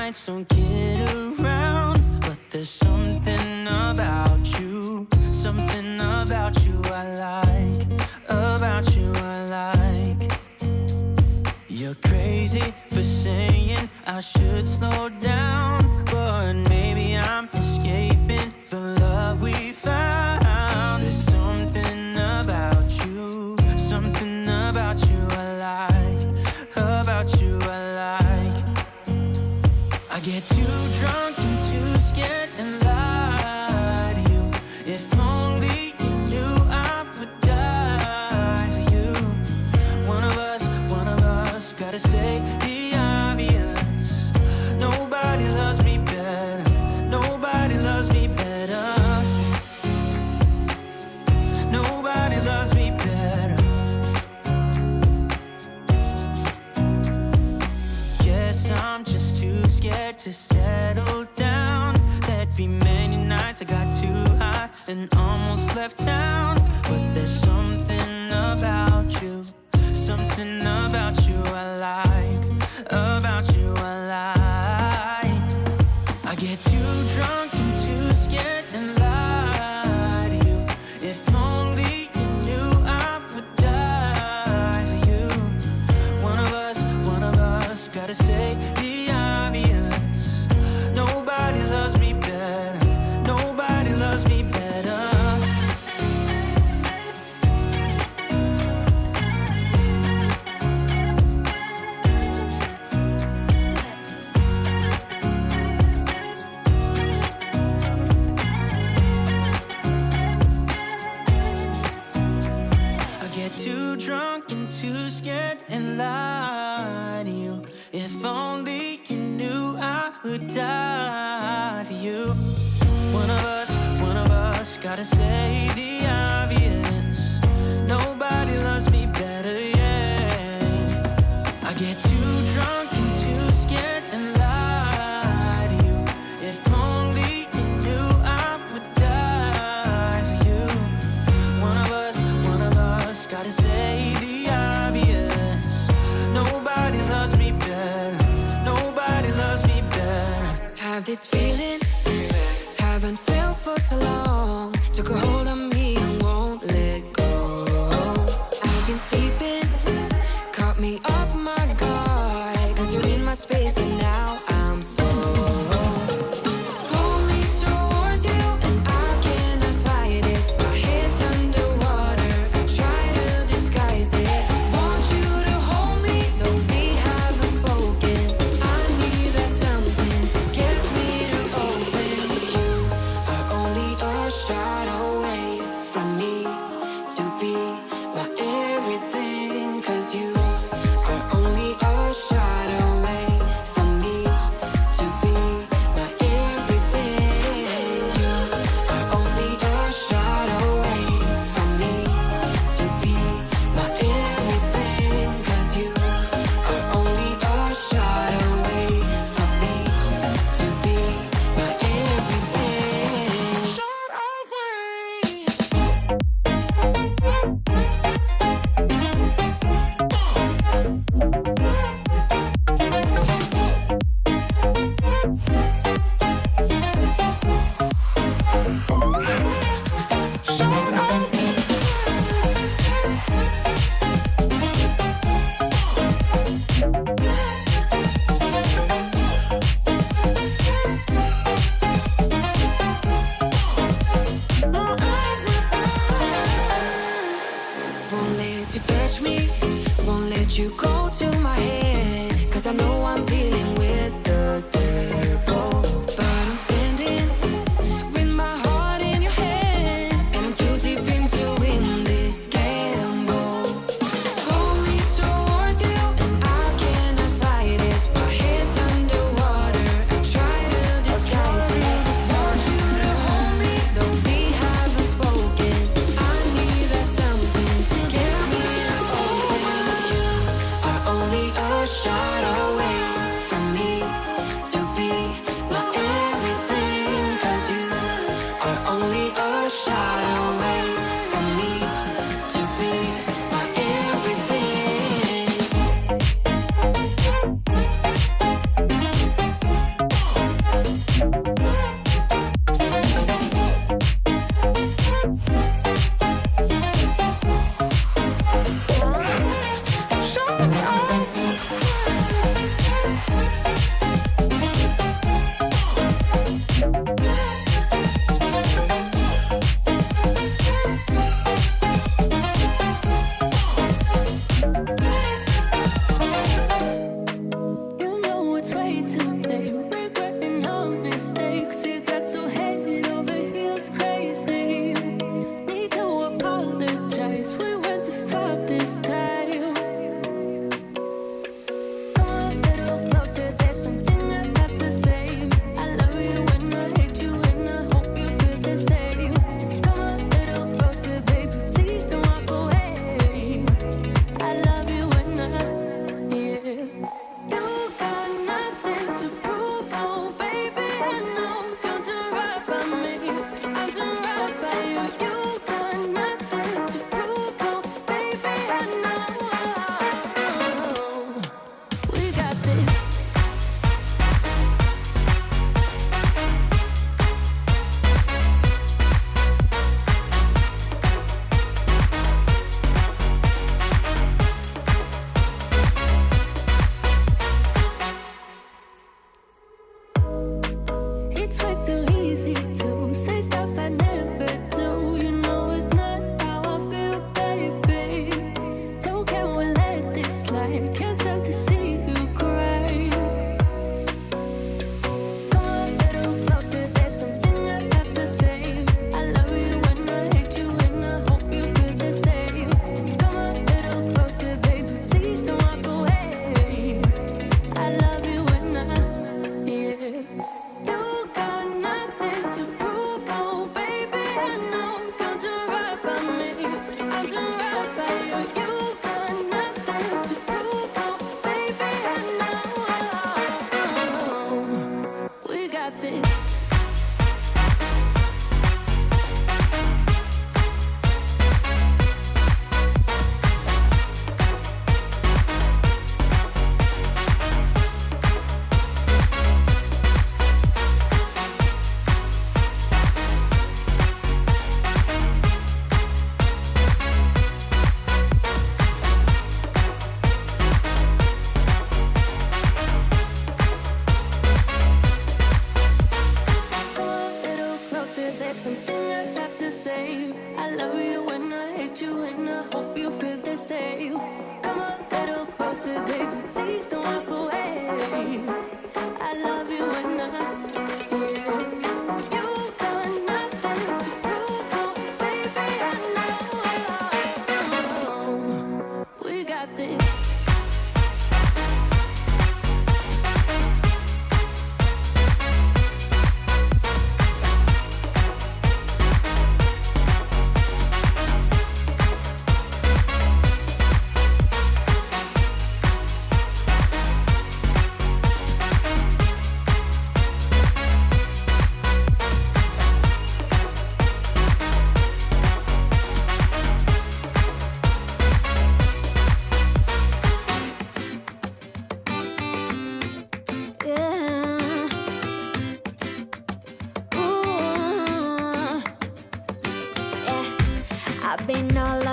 nights don't get around, but there's something about you, something about you I like, about you I like. You're crazy for saying I should slow down, but maybe I'm escaping the love we found. There's something about you, something about you I like, about you I like. I get too drunk and too scared and lie to you. If only you knew I would die for you. One of us gotta say the obvious. Nobody loves me better, nobody loves me better, nobody loves me better. Guess I'm just too scared to settle down. There'd be many nights I got too high and almost left town, but there's something about you, something about you I like, about you I like. I get too drunk and too scared and lie to you. If only you knew I would die for you. One of us gotta say the obvious. Nobody loves me better, nobody loves me better. I get too drunk and too scared and lie to you. If only you knew I would die for you. One of us gotta say the obvious. Nobody loves me better, yeah. I get too drunk and too scared and lie to you. If only you knew I would die for you. One of us gotta say the obvious. Nobody loves me better, nobody loves me better. Have this feeling, haven't felt for so long. Took a hold of me and won't let go. I've been sleeping, caught me off my guard, 'cause you're in my space and now I'm so. Pull me towards you and I cannot fight it. My head's underwater, I try to disguise it. Want you to hold me, though we haven't spoken. I need that something to get me to open. You are only a It's way too easy to say stuff I never do. You know it's not how I feel, baby. So can we let this slide? Can't stand to see you cry. Come a little closer, there's something I have to say. I love you when I hate you, and I hope you feel the same. Come a little closer, baby, please don't walk away. I love you when yeah. You got nothing to prove, oh baby, I know you'll do right by me. I'll do right by you. You got nothing to prove, oh baby, I know. We got this. Come a little closer, there's something I have to say. I love you when I hate you, and I hope you feel the same. Come a little closer, baby, please don't walk away. I love you when yeah. You got nothing to prove, oh baby, I know. We got this. I've been all